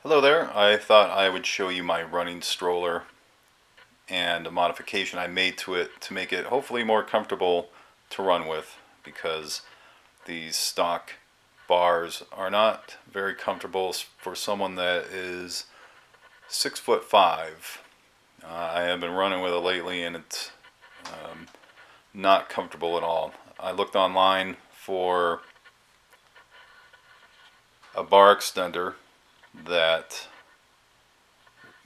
Hello there. I thought I would show you my running stroller and a modification I made to it to make it hopefully more comfortable to run with, because these stock bars are not very comfortable for someone that is 6'5". I have been running with it lately and it's not comfortable at all. I looked online for a bar extender that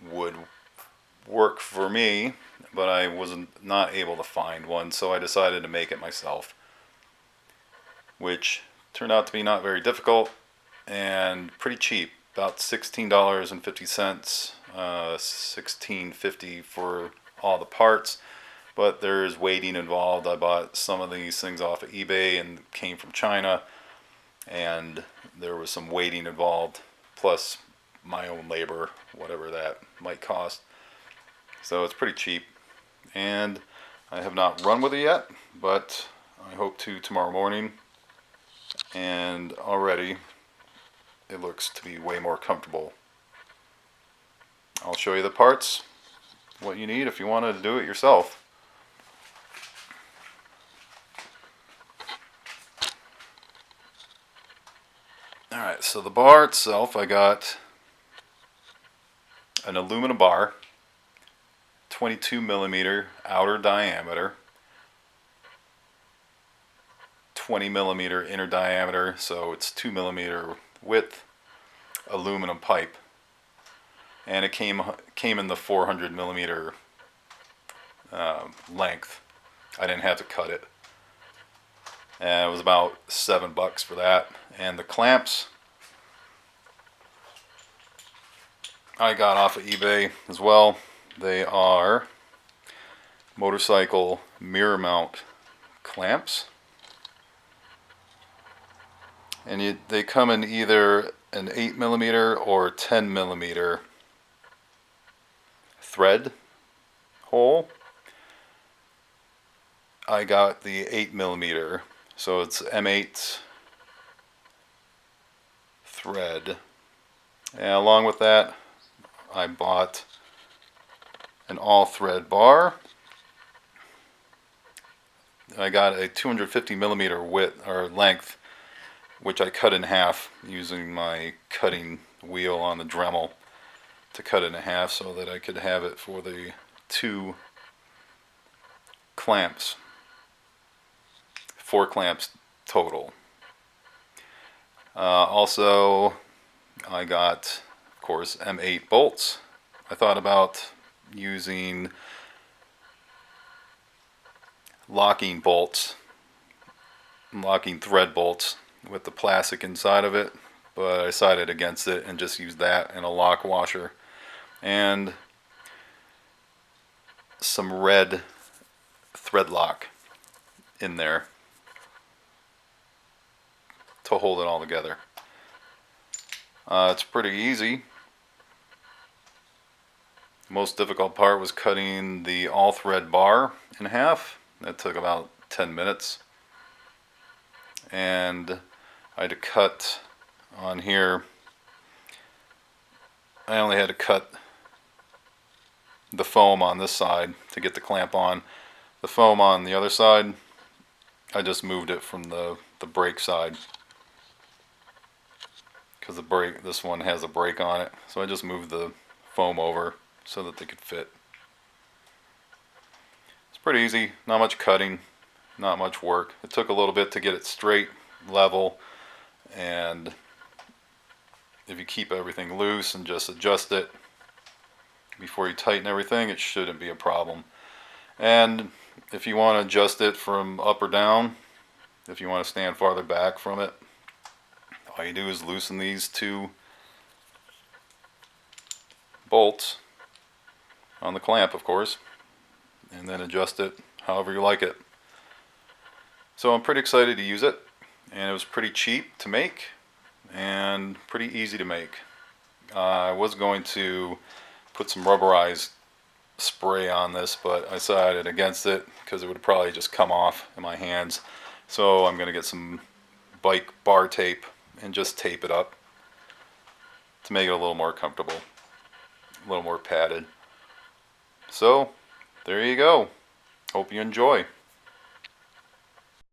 would work for me, but I was not able to find one, so I decided to make it myself, which turned out to be not very difficult and pretty cheap, about $16.50, $16.50 for all the parts. But there's waiting involved. I bought some of these things off of eBay and came from China, and there was some waiting involved, plus my own labor, whatever that might cost. So it's pretty cheap, and I have not run with it yet, but I hope to tomorrow morning, and already it looks to be way more comfortable. I'll show you the parts, what you need if you wanted to do it yourself. Alright, so the bar itself, I got an aluminum bar, 22 millimeter outer diameter, 20 millimeter inner diameter, so it's 2 millimeter width aluminum pipe, and it came in the 400 millimeter length. I didn't have to cut it, and it was about $7 for that. And the clamps I got off of eBay as well. They are motorcycle mirror mount clamps, and they come in either an 8 millimeter or 10 millimeter thread hole. I got the 8 millimeter, so it's M8 thread. And along with that, I bought an all thread bar. I got a 250 millimeter width or length, which I cut in half using my cutting wheel on the Dremel to cut it in half so that I could have it for the two clamps, 4 clamps total. Also, I got, of course, M8 bolts. I thought about using locking bolts, locking thread bolts with the plastic inside of it, but I decided against it and just used that and a lock washer and some red thread lock in there to hold it all together. It's pretty easy. Most difficult part was cutting the all thread bar in half. That took about 10 minutes. And I had to cut on here. I only had to cut the foam on this side to get the clamp on. The foam on the other side, I just moved it from the brake side, because the brake, this one has a brake on it, so I just moved the foam over so that they could fit. It's pretty easy, not much cutting, not much work. It took a little bit to get it straight, level, and if you keep everything loose and just adjust it before you tighten everything, it shouldn't be a problem. And if you want to adjust it from up or down, if you want to stand farther back from it, all you do is loosen these two bolts on the clamp, of course, and then adjust it however you like it. So I'm pretty excited to use it, and it was pretty cheap to make and pretty easy to make. I was going to put some rubberized spray on this, but I decided against it because it would probably just come off in my hands. So I'm going to get some bike bar tape and just tape it up to make it a little more comfortable, a little more padded. So there you go. Hope you enjoy.